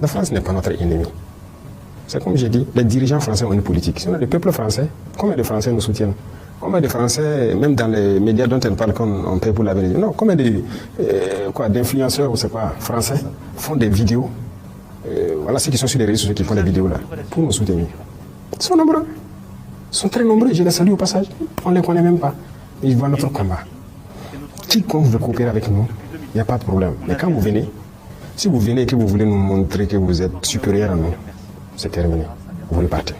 La France n'est pas notre ennemi. C'est comme j'ai dit, les dirigeants français ont une politique. Sinon, le peuple français, combien de Français nous soutiennent? Combien de Français, même dans les médias dont elle parle, qu'on paie pour la vérité? Non, combien d'influenceurs, ou c'est quoi, français, font des vidéos? Voilà ceux qui sont sur les réseaux sociaux qui font des vidéos là, pour nous soutenir. Ils sont nombreux. Ils sont très nombreux, je les salue au passage. On ne les connaît même pas. Ils voient notre combat. Quiconque veut coopérer avec nous, il n'y a pas de problème. Mais quand vous venez, si vous venez et que vous voulez nous montrer que vous êtes supérieur à nous, c'est terminé. Vous repartez.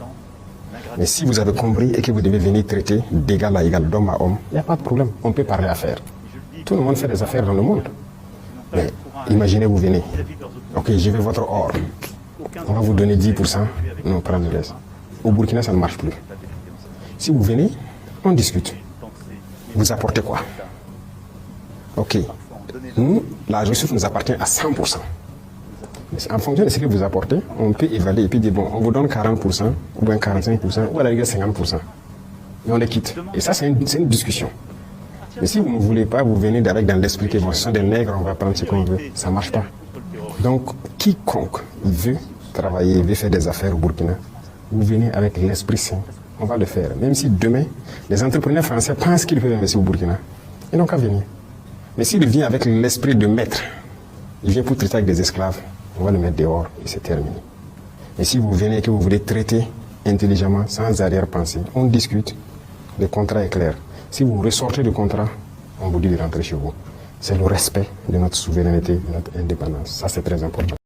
Mais si vous avez compris et que vous devez venir traiter d'égal à égal, d'homme à homme, il n'y a pas de problème. On peut parler affaires. Tout le monde fait des affaires dans le monde. Mais imaginez, vous venez. Ok, je veux votre or. On va vous donner 10%. Non, prendre le reste. Au Burkina, ça ne marche plus. Si vous venez, on discute. Vous apportez quoi? Ok. Nous, la ressource nous appartient à 100%. En fonction de ce que vous apportez, on peut évaluer et puis dire, bon, on vous donne 40%, ou bien 45%, ou à la rigueur 50%. Et on les quitte. Et ça, c'est une discussion. Mais si vous ne voulez pas, vous venez avec dans l'esprit que bon, ce sont des nègres, on va prendre ce qu'on veut. Ça ne marche pas. Donc, quiconque veut travailler, veut faire des affaires au Burkina, vous venez avec l'esprit sain. On va le faire. Même si demain, les entrepreneurs français pensent qu'ils peuvent investir au Burkina, ils n'ont qu'à venir. Mais s'il vient avec l'esprit de maître, il vient pour traiter avec des esclaves, on va le mettre dehors et c'est terminé. Et si vous venez et que vous voulez traiter intelligemment, sans arrière-pensée, on discute, le contrat est clair. Si vous ressortez du contrat, on vous dit de rentrer chez vous. C'est le respect de notre souveraineté, de notre indépendance. Ça, c'est très important.